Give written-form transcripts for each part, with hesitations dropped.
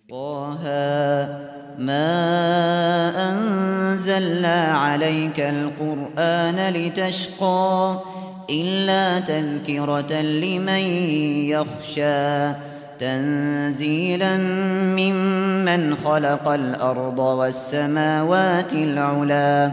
طه ما أنزلنا عليك القرآن لتشقى إلا تذكرة لمن يخشى تنزيلا ممن خلق الأرض والسماوات العلى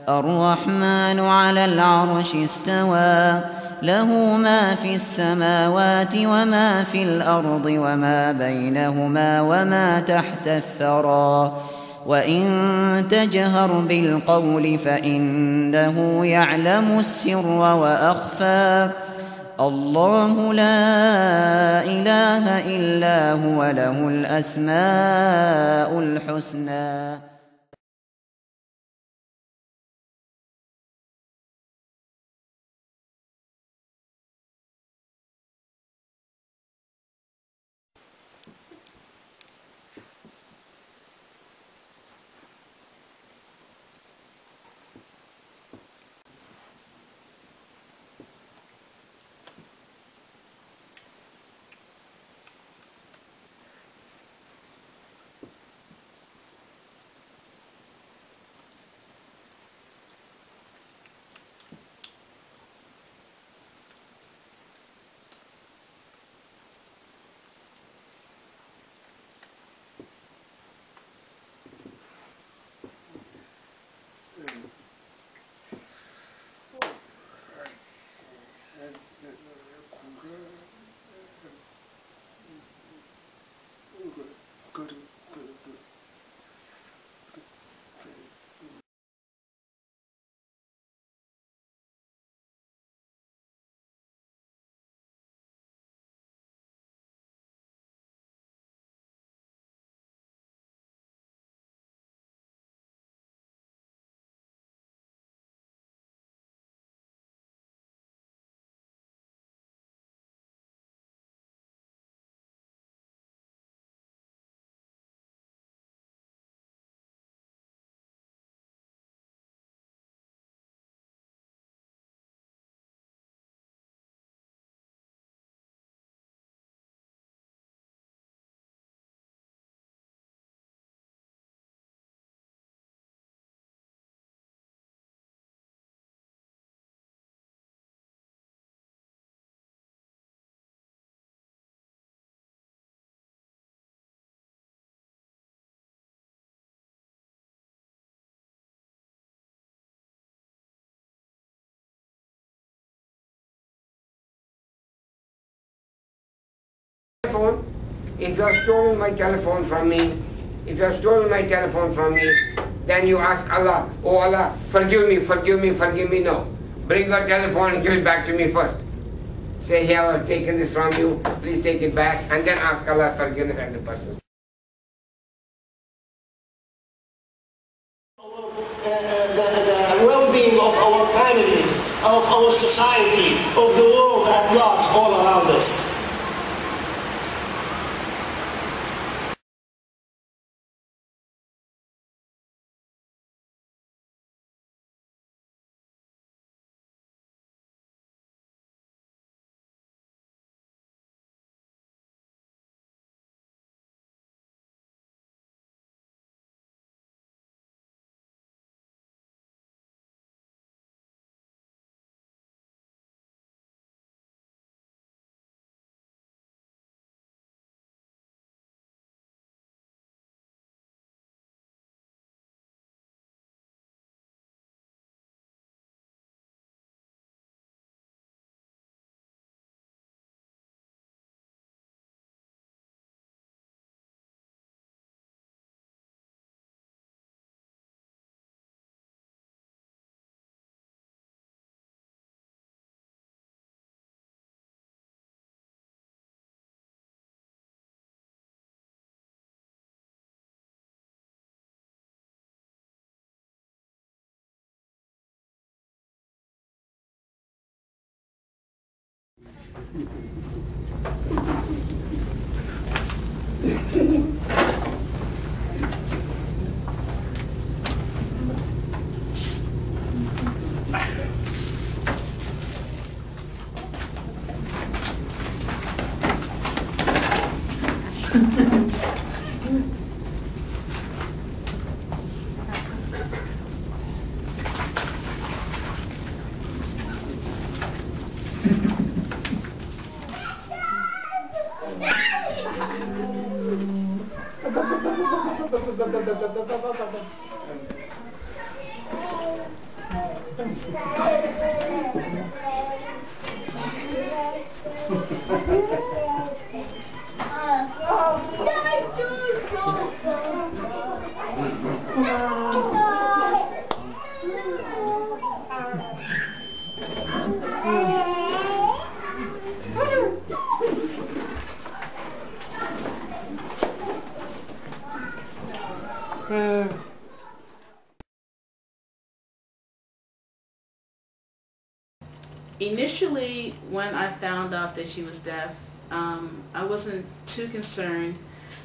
الرحمن على العرش استوى له ما في السماوات وما في الأرض وما بينهما وما تحت الثرى وإن تجهر بالقول فإنه يعلم السر وأخفى الله لا إله إلا هو له الأسماء الحسنى. If you have stolen my telephone from me, then you ask Allah, oh Allah, forgive me. No. Bring your telephone and give it back to me first. Say, here, I've taken this from you, please take it back, and then ask Allah forgiveness at the person. The well-being of our families, of our society, of the world at large, all around us. Initially, when I found out that she was deaf, I wasn't too concerned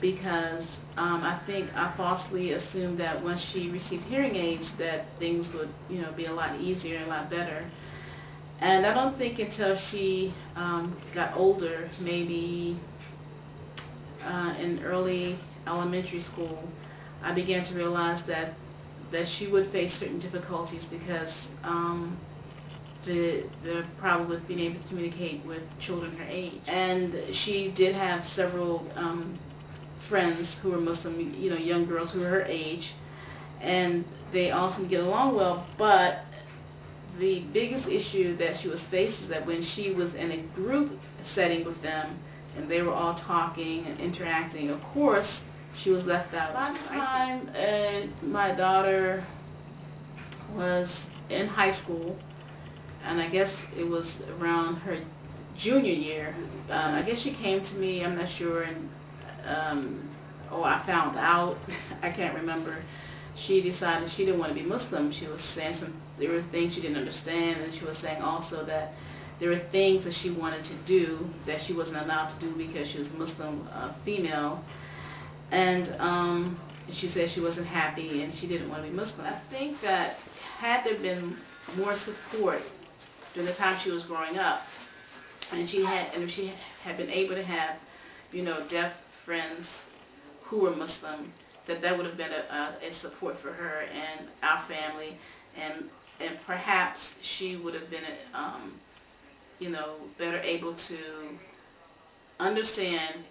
because I think I falsely assumed that once she received hearing aids that things would, be a lot easier and a lot better. And I don't think until she got older, maybe in early elementary school, I began to realize that she would face certain difficulties because the problem with being able to communicate with children her age. And she did have several friends who were Muslim, young girls who were her age, and they all seemed to get along well, but the biggest issue that she was faced is that when she was in a group setting with them and they were all talking and interacting, of course she was left out. By the time my daughter was in high school, and I guess it was around her junior year, I guess she came to me, I'm not sure, and I found out, I can't remember. She decided she didn't want to be Muslim. She was saying there were things she didn't understand, and she was saying also that there were things that she wanted to do that she wasn't allowed to do because she was a Muslim female. And she said she wasn't happy and she didn't want to be Muslim. I think that had there been more support during the time she was growing up, and if she had been able to have, deaf friends who were Muslim, that would have been a support for her and our family, and perhaps she would have been better able to understand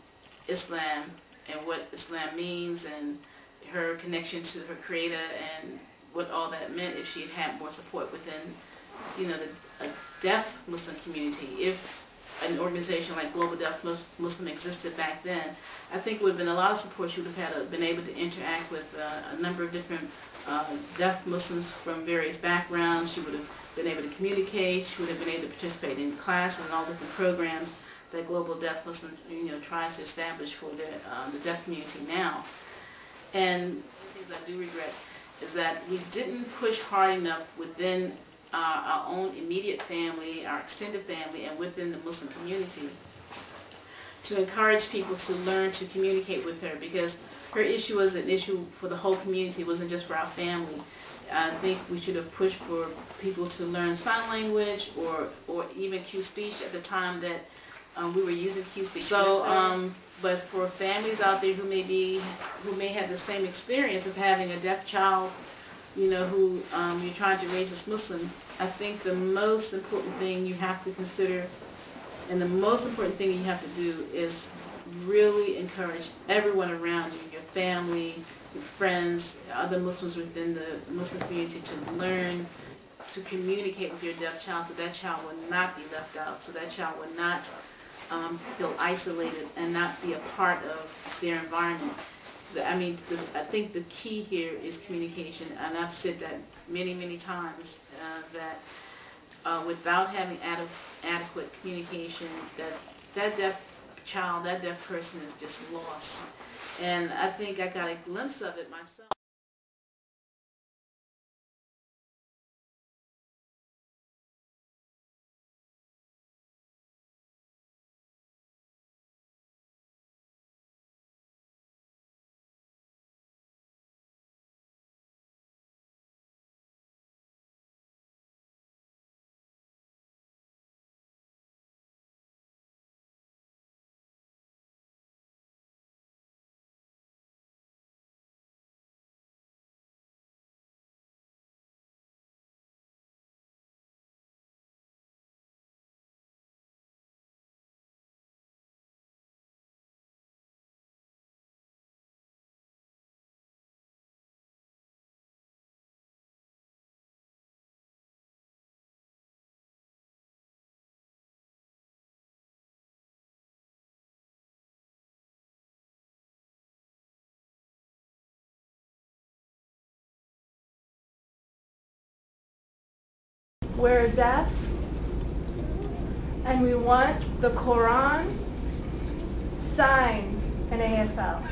Islam and what Islam means and her connection to her Creator and what all that meant if she had had more support within a deaf Muslim community. If an organization like Global Deaf Muslim existed back then, I think it would have been a lot of support. She would have been able to interact with a number of different deaf Muslims from various backgrounds. She would have been able to communicate. She would have been able to participate in classes and all different programs that Global Deaf Muslim tries to establish for the deaf community now. And things I do regret is that we didn't push hard enough within our own immediate family, our extended family, and within the Muslim community to encourage people to learn to communicate with her, because her issue was an issue for the whole community. It wasn't just for our family. I think we should have pushed for people to learn sign language or even Q speech at the time that we were using Q speech. So, but for families out there who may have the same experience of having a deaf child, who you're trying to raise as Muslim, I think the most important thing you have to consider and the most important thing you have to do is really encourage everyone around you, your family, your friends, other Muslims within the Muslim community, to learn to communicate with your deaf child so that child will not be left out, so that child will not feel isolated and not be a part of their environment. I think the key here is communication, and I've said that many, many times, that without having adequate communication, that deaf child, that deaf person is just lost. And I think I got a glimpse of it myself. we're deaf, and we want the Quran signed in ASL.